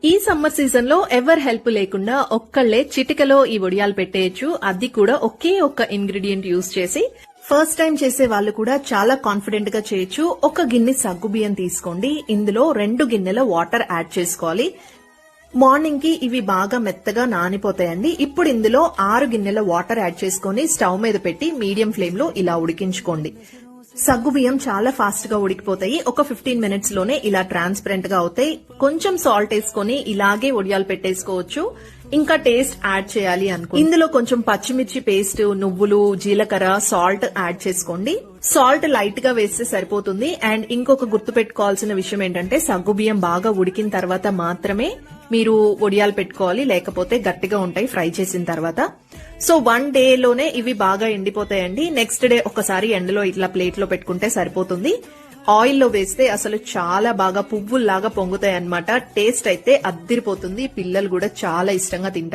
ఈ summer season లో ever help లేకుండా ఒక్కళ్లే చిటికలో ఈ వడియాలు పెట్టేయచ్చు. అది కూడా ఒకే ఒక్క ఇంగ్రీడియంట్ యూజ్ చేసి. ఫస్ట్ టైం చేసే వాళ్ళు కూడా చాలా కాన్ఫిడెంట్ గా చేయొచ్చు. ఒక గిన్నె సగ్గుబియ్యం తీసుకోండి. ఇందులో 2 గిన్నెల వాటర్ యాడ్ చేసుకోవాలి. మార్నింగ్ కి ఇవి బాగా మెత్తగా నానిపోతాయండి. ఇప్పుడు ఇందులో 6 గిన్నెల వాటర్ యాడ్ చేసుకుని స్టవ్ మీద పెట్టి మీడియం ఫ్లేమ్ లో ఇలా ఉడికించుకోండి. సగ్గుబియ్యం చాలా ఫాస్ట్ గా ఉడికిపోతాయి. ఒక 15 మినిట్స్ లోనే ఇలా ట్రాన్స్పరెంట్ గా అవుతాయి. కొంచెం సాల్ట్ వేసుకుని ఇలాగే వడియాలు పెట్టేసుకోవచ్చు. ఇంకా టేస్ట్ యాడ్ చేయాలి అనుకో ఇందులో కొంచెం పచ్చిమిర్చి పేస్ట్, నువ్వులు, జీలకర్ర, సాల్ట్ యాడ్ చేసుకోండి. సాల్ట్ లైట్ గా వేస్తే సరిపోతుంది. అండ్ ఇంకొక గుర్తు పెట్టుకోవాల్సిన విషయం ఏంటంటే సగ్గుబియ్యం బాగా ఉడికిన తర్వాత మాత్రమే మీరు వడియాలు పెట్టుకోవాలి, లేకపోతే గట్టిగా ఉంటాయి ఫ్రై చేసిన తర్వాత. సో 1 డే లోనే ఇవి బాగా ఎండిపోతాయండి. నెక్స్ట్ డే ఒకసారి ఎండలో ఇట్లా ప్లేట్ లో పెట్టుకుంటే సరిపోతుంది. ఆయిల్ లో వేస్తే అసలు చాలా బాగా పువ్వుల్లాగా పొంగుతాయి అన్నమాట. టేస్ట్ అయితే అద్దిరిపోతుంది. పిల్లలు కూడా చాలా ఇష్టంగా తింటారు.